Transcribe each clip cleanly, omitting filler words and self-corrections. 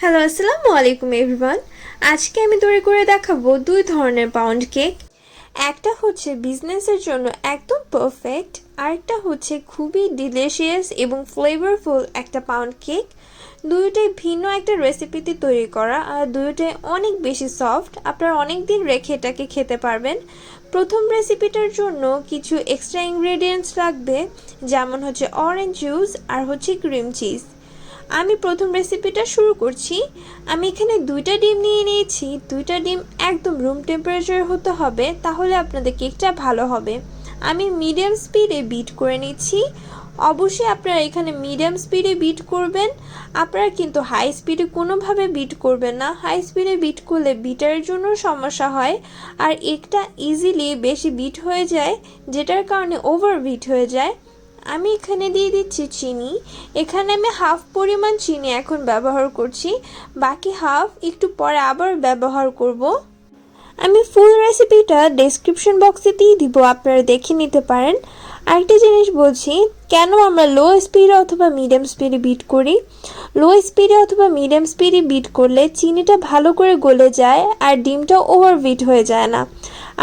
Hello আসসালামু আলাইকুম everyone. আজকে আমি তৈরি করে দেখাবো দুই ধরনের পাউন্ড কেক। একটা হচ্ছে বিজনেসের জন্য একদম পারফেক্ট, আরেকটা হচ্ছে খুবই ডিলিশিয়াস এবং ফ্লেভারফুল একটা পাউন্ড কেক। দুইটাই ভিন্ন একটা রেসিপিতে তৈরি করা আর দুইটাই অনেক বেশি সফট, আপনারা অনেক দিন রেখে এটাকে খেতে পারবেন। প্রথম রেসিপিটার জন্য কিছু এক্সট্রা ইনগ্রেডিয়েন্টস লাগবে, যেমন হচ্ছে অরেঞ্জ জুস আর হচ্ছে ক্রিম চিজ। আমি প্রথম রেসিপিটা শুরু করছি। আমি এখানে দুইটা ডিম নিয়ে নিয়েছি। দুইটা ডিম একদম রুম টেম্পারেচারে হতে হবে, তাহলে আপনাদের কেকটা ভালো হবে। আমি মিডিয়াম স্পিডে বিট করে নিচ্ছি। অবশ্যই আপনারা এখানে মিডিয়াম স্পিডে বিট করবেন, আপনারা কিন্তু হাই স্পিডে কোনোভাবে বিট করবেন না। হাই স্পিডে বিট করলে বিটারের জন্য সমস্যা হয় আর একটা ইজিলি বেশি বিট হয়ে যায়, যেটার কারণে ওভার বিট হয়ে যায়। আমি এখানে দিয়ে দিচ্ছি চিনি। এখানে আমি হাফ পরিমাণ চিনি এখন ব্যবহার করছি, বাকি হাফ একটু পরে আবার ব্যবহার করব। আমি ফুল রেসিপিটা ডেসক্রিপশন বক্সে দিয়ে দিব, আপনারা দেখে নিতে পারেন। আরেকটা জিনিস বলছি, কেন আমরা লো স্পিডে অথবা মিডিয়াম স্পিডে বিট করি। লো স্পিডে অথবা মিডিয়াম স্পিডে বিট করলে চিনিটা ভালো করে গলে যায় আর ডিমটা ওভার বিট হয়ে যায় না।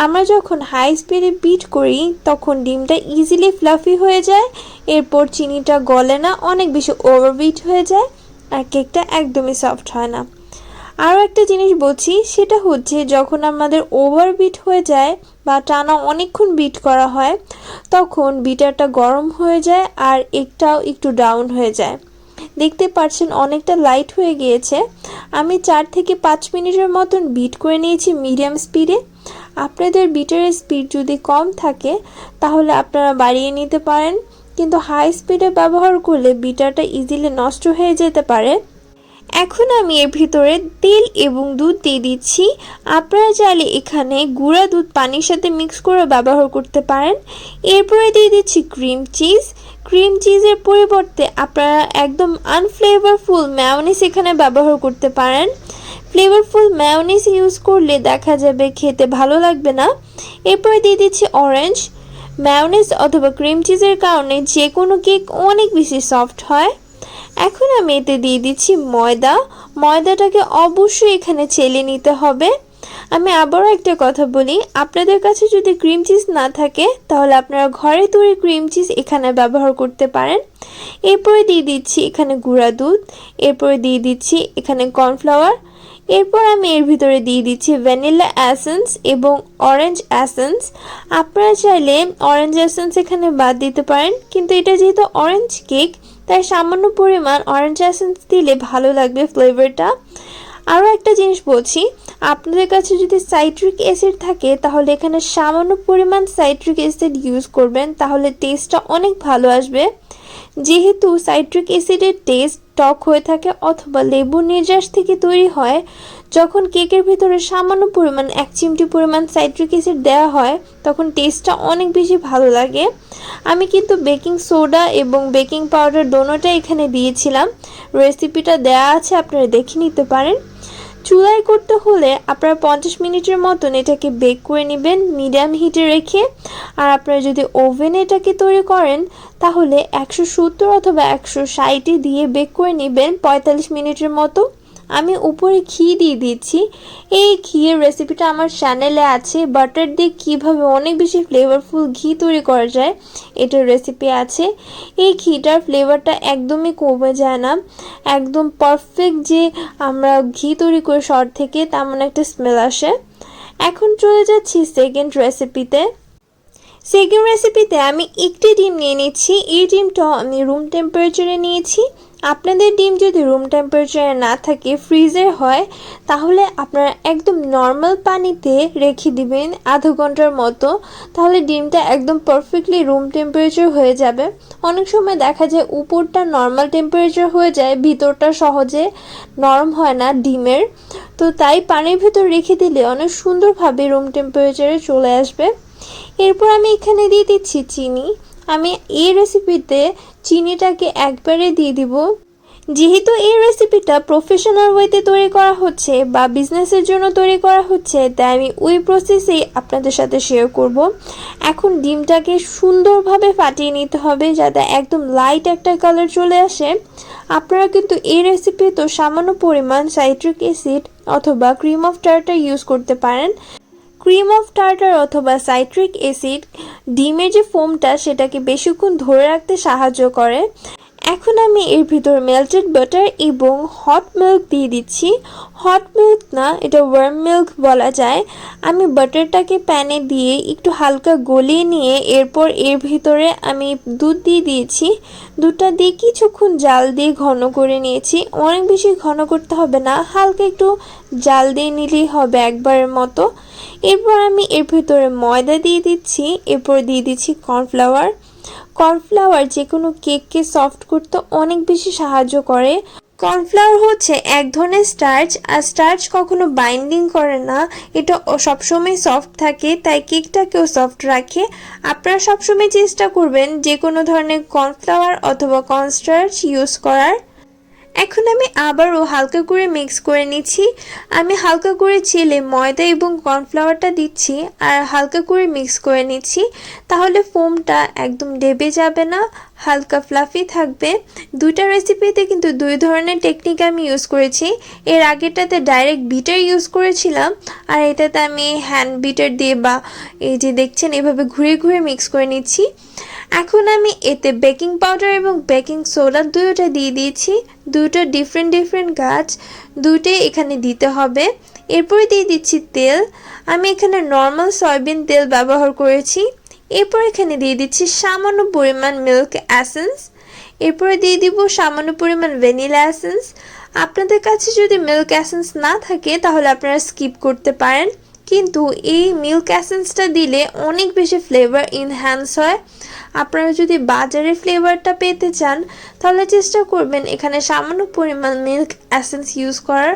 আমরা যখন হাই স্পিডে বিট করি তখন ডিমটা ইজিলি ফ্লাফি হয়ে যায়, এরপর চিনিটা গলে না, অনেক বেশি ওভারবিট হয়ে যায় আর কেকটা একদমই সফট হয় না। আরও একটা জিনিস বলছি, সেটা হচ্ছে যখন আমাদের ওভারবিট হয়ে যায় বা টানা অনেকক্ষণ বিট করা হয়, তখন বিটারটা গরম হয়ে যায় আর একটাও একটু ডাউন হয়ে যায়। দেখতে পাচ্ছেন অনেকটা লাইট হয়ে গিয়েছে। আমি 4 থেকে 5 মিনিটের মতন বিট করে নিয়েছি মিডিয়াম স্পিডে। আপনাদের বিটারের স্পিড যদি কম থাকে তাহলে আপনারা বাড়িয়ে নিতে পারেন, কিন্তু হাই স্পিডে ব্যবহার করলে বিটারটা ইজিলি নষ্ট হয়ে যেতে পারে। এখন আমি এর ভিতরে তেল এবং দুধ দিয়ে দিচ্ছি। আপনারা চাইলে এখানে গুঁড়া দুধ পানির সাথে মিক্স করে ব্যবহার করতে পারেন। এরপরে দিয়ে দিচ্ছি ক্রিম চিজ। ক্রিম চিজের পরিবর্তে আপনারা একদম আনফ্লেভারফুল mayonnaise এখানে ব্যবহার করতে পারেন। ফ্লেভারফুল mayonnaise ইউজ করলে দেখা যাবে খেতে ভালো লাগবে না। এরপরে দিয়ে দিচ্ছি অরেঞ্জ। mayonnaise অথবা ক্রিম চিজের কারণে যে কোনো কেক অনেক বেশি সফট হয়। এখন আমি এতে দিয়ে দিচ্ছি ময়দা। ময়দাটাকে অবশ্যই এখানে চেলে নিতে হবে। আমি আবারও একটা কথা বলি, আপনাদের কাছে যদি ক্রিম চিজ না থাকে তাহলে আপনারা ঘরে তৈরি ক্রিম চিজ এখানে ব্যবহার করতে পারেন। এরপরে দিয়ে দিচ্ছি এখানে গুঁড়া দুধ। এরপরে দিয়ে দিচ্ছি এখানে কর্নফ্লাওয়ার। এরপর আমি এর ভিতরে দিয়ে দিচ্ছি ভ্যানিলা এসেন্স এবং অরেঞ্জ এসেন্স। আপনারা চাইলে অরেঞ্জ এসেন্স এখানে বাদ দিতে পারেন, কিন্তু এটা যেহেতু অরেঞ্জ কেক তাই সামান্য পরিমাণ অরেঞ্জ এসেন্স দিলে ভালো লাগবে ফ্লেভারটা। আরও একটা জিনিস বলছি, আপনাদের কাছে যদি সাইট্রিক অ্যাসিড থাকে তাহলে এখানে সামান্য পরিমাণ সাইট্রিক অ্যাসিড ইউজ করবেন, তাহলে টেস্টটা অনেক ভালো আসবে। যেহেতু সাইট্রিক অ্যাসিডের টেস্ট টক হয়ে থাকে অথবা লেবুর নির্যাস থেকে তৈরি হয়, যখন কেকের ভিতরে সামান্য পরিমাণ 1 চিমটি পরিমাণ সাইট্রিক অ্যাসিড দেওয়া হয় তখন টেস্টটা অনেক বেশি ভালো লাগে। আমি কিন্তু বেকিং সোডা এবং বেকিং পাউডার দোনোটাই এখানে দিয়েছিলাম। রেসিপিটা দেওয়া আছে, আপনারা দেখে নিতে পারেন। চুলায় করতে হলে আপনারা 50 মিনিটের মতন এটাকে বেক করে নেবেন মিডিয়াম হিটে রেখে। আর আপনারা যদি ওভেনে এটাকে তৈরি করেন তাহলে 170 অথবা 160 দিয়ে বেক করে নেবেন 45 মিনিটের মতো। আমি উপরে ঘি দিয়ে দিচ্ছি। এই ঘিয়ের রেসিপিটা আমার চ্যানেলে আছে, বাটার দিয়ে কীভাবে অনেক বেশি ফ্লেভারফুল ঘি তৈরি করা যায় এটার রেসিপি আছে। এই ঘিটার ফ্লেভারটা একদমই কমে যায় না, একদম পারফেক্ট যে আমরা ঘি তৈরি করি শর্ট থেকে তেমন একটা স্মেল আসে। এখন চলে যাচ্ছি সেকেন্ড রেসিপিতে। সেকেন্ড রেসিপিতে আমি একটি ডিম নিয়ে নিচ্ছি। এই ডিমটাও আমি রুম টেম্পারেচারে নিয়েছি। আপনাদের ডিম যদি রুম টেম্পারেচারে না থাকে, ফ্রিজে হয়, তাহলে আপনারা একদম নর্মাল পানিতে রেখে দিবেন আধা ঘন্টার মতো, তাহলে ডিমটা একদম পারফেক্টলি রুম টেম্পারেচার হয়ে যাবে। অনেক সময় দেখা যায় উপরটা নর্মাল টেম্পারেচার হয়ে যায়, ভিতরটা সহজে নরম হয় না ডিমের, তো তাই পানির ভিতর রেখে দিলে অনেক সুন্দরভাবে রুম টেম্পারেচারে চলে আসবে। এরপর আমি এখানে দিয়ে দিচ্ছি চিনি। আমি এই রেসিপিতে চিনিটাকে একবারে দিয়ে দিব। যেহেতু এই রেসিপিটা প্রফেশনাল ওয়েতে তৈরি করা হচ্ছে বা বিজনেসের জন্য তৈরি করা হচ্ছে, তাই আমি ওই প্রসেসেই আপনাদের সাথে শেয়ার করব। এখন ডিমটাকে সুন্দরভাবে ফাটিয়ে নিতে হবে যাতে একদম লাইট একটা কালার চলে আসে। আপনারা কিন্তু এই রেসিপিতে সামান্য পরিমাণ সাইট্রিক অ্যাসিড অথবা ক্রিম অফ টার্টার ইউজ করতে পারেন। ক্রিম অফ টার্টার অথবা সাইট্রিক অ্যাসিড ডিমের যে ফোমটা সেটাকে বেশিক্ষণ ধরে রাখতে সাহায্য করে। এখন আমি এর ভিতর মেল্টেড বাটার এবং হট মিল্ক দিয়ে দিচ্ছি। হট মিল্ক না, এটা ওয়ার্ম মিল্ক বলা যায়। আমি বাটারটাকে প্যানে দিয়ে একটু হালকা গলিয়ে নিয়ে এরপর এর ভিতরে আমি দুধ দিয়ে দিয়েছি। দুধটা দিয়ে কিছুক্ষণ জাল দিয়ে ঘন করে নিয়েছি। অনেক বেশি ঘন করতে হবে না, হালকা একটু জাল দিয়ে নিলেই হবে একবারের মতো। এরপর আমি এর ভিতরে ময়দা দিয়ে দিচ্ছি, এরপর দিয়ে দিচ্ছি কর্নফ্লাওয়ার। কর্নফ্লাওয়ার যে কোনো কেককে সফট করতে অনেক বেশি সাহায্য করে। কর্নফ্লাওয়ার হচ্ছে এক ধরনের স্টার্চ, আর স্টার্চ কখনো বাইন্ডিং করে না, এটা সবসময় সফট থাকে, তাই কেকটাকেও সফট রাখে। আপনারা সবসময় চেষ্টা করবেন যে কোনো ধরনের কর্নফ্লাওয়ার অথবা কর্নস্টার্চ ইউজ করার। এখন আমি আবারও হালকা করে মিক্স করে নিচ্ছি। আমি হালকা করে চেলে ময়দা এবং কর্নফ্লাওয়ারটা দিচ্ছি আর হালকা করে মিক্স করে নিচ্ছি, তাহলে ফোমটা একদম ডেবে যাবে না, হালকা ফ্লাফি থাকবে। দুইটা রেসিপিতে কিন্তু দুই ধরনের টেকনিক আমি ইউজ করেছি। এর আগেরটাতে ডাইরেক্ট বিটার ইউজ করেছিলাম, আর এটাতে আমি হ্যান্ড বিটার দিয়ে বা এই যে দেখছেন এভাবে ঘুরে ঘুরে মিক্স করে নিচ্ছি। এখন আমি এতে বেকিং পাউডার এবং বেকিং সোডা দুটোটা দিয়ে দিয়েছি। দুটো ডিফারেন্ট গাছ, দুটোই এখানে দিতে হবে। এরপরে দিয়ে দিচ্ছি তেল। আমি এখানে নর্মাল সয়াবিন তেল ব্যবহার করেছি। এরপর এখানে দিয়ে দিচ্ছি সামান্য পরিমাণ মিল্ক এসেন্স। এরপরে দিয়ে দিব সামান্য পরিমাণ ভ্যানিলা এসেন্স। আপনাদের কাছে যদি মিল্ক এসেন্স না থাকে তাহলে আপনারা স্কিপ করতে পারেন, কিন্তু এই মিল্ক এসেন্সটা দিলে অনেক বেশি ফ্লেভার ইনহ্যান্স হয়। আপনারা যদি বাজারে ফ্লেভারটা পেতে চান তাহলে চেষ্টা করবেন এখানে সামান্য পরিমাণ মিল্ক এসেন্স ইউজ করার।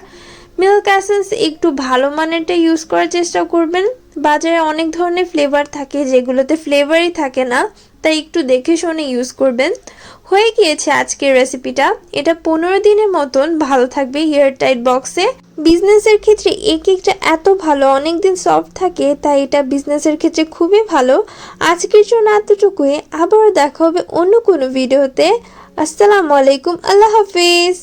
মিল্ক এসেন্স একটু ভালো মানেরটা ইউজ করার চেষ্টা করবেন। বাজারে অনেক ধরনের ফ্লেভার থাকে যেগুলোতে ফ্লেভারই থাকে না, তাই একটু দেখে শুনে ইউজ করবেন। হয়ে গিয়েছে আজকের রেসিপিটা। এটা 15 দিনের মতন ভালো থাকবে এয়ার টাইট বক্সে। বিজনেসের ক্ষেত্রে এই কেকটা এত ভালো, অনেক দিন সফট থাকে, তাই এটা বিজনেসের ক্ষেত্রে খুবই ভালো। আজকের জন্য এতটুকুই, আবারও দেখা হবে অন্য কোনো ভিডিওতে। আসসালামু আলাইকুম, আল্লাহ হাফিজ।